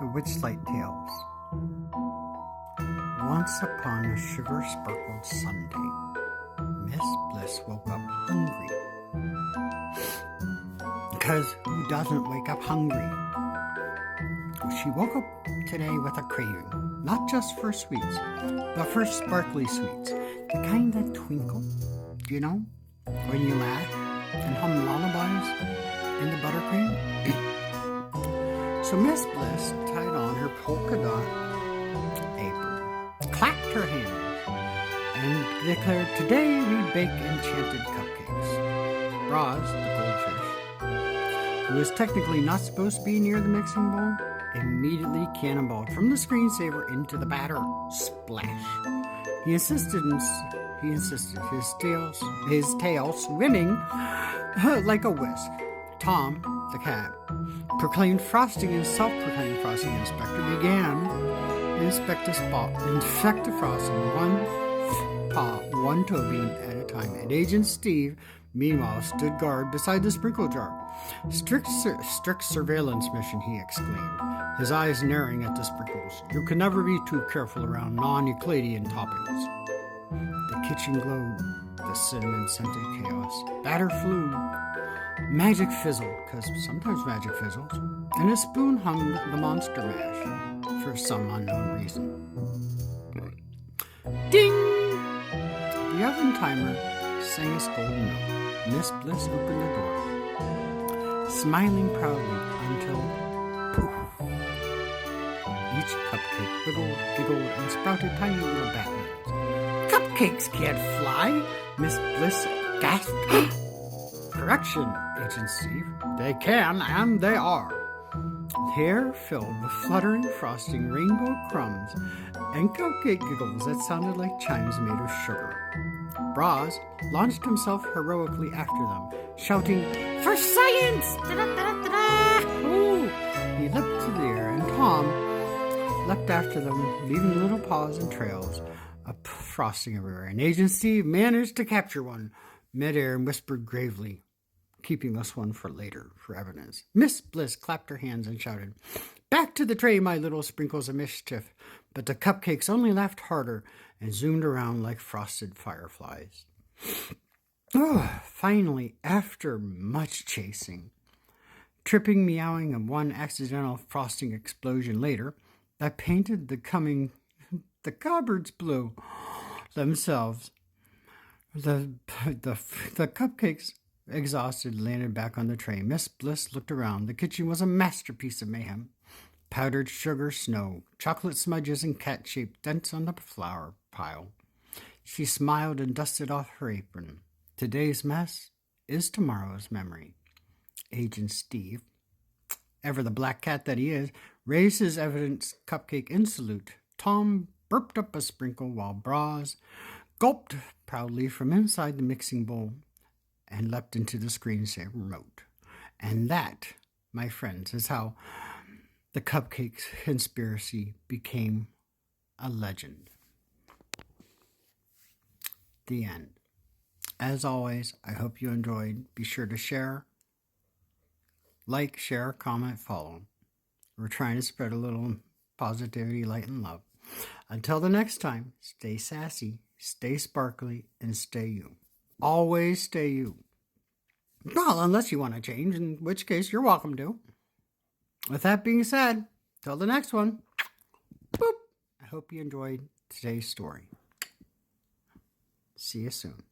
The Witchlight Tales. Once upon a sugar-sparkled Sunday, Miss Bliss woke up hungry. Because who doesn't wake up hungry? She woke up today with a craving, not just for sweets, but for sparkly sweets, the kind that twinkle, you know, when you laugh and hum lullabies in the buttercream. So Miss Bliss tied on her polka-dot apron, clapped her hands, and declared, "Today we bake enchanted cupcakes." Roz, the goldfish, who was technically not supposed to be near the mixing bowl, immediately cannonballed from the screensaver into the batter. Splash! He insisted, his tail swimming like a whisk. Thom, the cat, proclaimed frosting and self-proclaimed frosting inspector, began to inspect the frosting one toe bean at a time. And Agent Steve, meanwhile, stood guard beside the sprinkle jar. Strict surveillance mission, he exclaimed, his eyes narrowing at the sprinkles. You can never be too careful around non-Euclidean toppings. The kitchen glowed, the cinnamon-scented chaos. Batter flew. Magic fizzled, because sometimes magic fizzles, and a spoon hummed the monster mash for some unknown reason. Ding! The oven timer sang its golden note. Miss Bliss opened the door, smiling proudly until poof! Each cupcake wiggled, giggled, and sprouted tiny little batlings. Cupcakes can't fly! Miss Bliss gasped. Correction, Agent Steve. They can, and they are. The air filled with fluttering frosting, rainbow crumbs, and cupcake giggles that sounded like chimes made of sugar. Braz launched himself heroically after them, shouting, "For science! Da-da-da-da-da!" Ooh! He leapt to the air, and Thom leapt after them, leaving little paws and trails of frosting everywhere. And Agent Steve managed to capture one midair and whispered gravely, keeping this one for later, for evidence. Miss Bliss clapped her hands and shouted, "Back to the tray, my little sprinkles of mischief." But the cupcakes only laughed harder and zoomed around like frosted fireflies. Finally, after much chasing, tripping, meowing, and one accidental frosting explosion later, that painted the cupboards blue themselves. The cupcakes, exhausted, landed back on the tray. Miss Bliss looked around. The kitchen was a masterpiece of mayhem. Powdered sugar snow, chocolate smudges, and cat-shaped dents on the flour pile. She smiled and dusted off her apron. Today's mess is tomorrow's memory. Agent Steve, ever the black cat that he is, raised his evidence cupcake in salute. Thom burped up a sprinkle while Braz gulped proudly from inside the mixing bowl and leapt into the screensaver remote. And that, my friends, is how the Cupcake Conspiracy became a legend. The end. As always, I hope you enjoyed. Be sure to share, like, share, comment, follow. We're trying to spread a little positivity, light, and love. Until the next time, stay sassy, stay sparkly, and stay you. Always stay you. Well, unless you want to change, in which case you're welcome to. With that being said, till the next one, boop. I hope you enjoyed today's story. See you soon.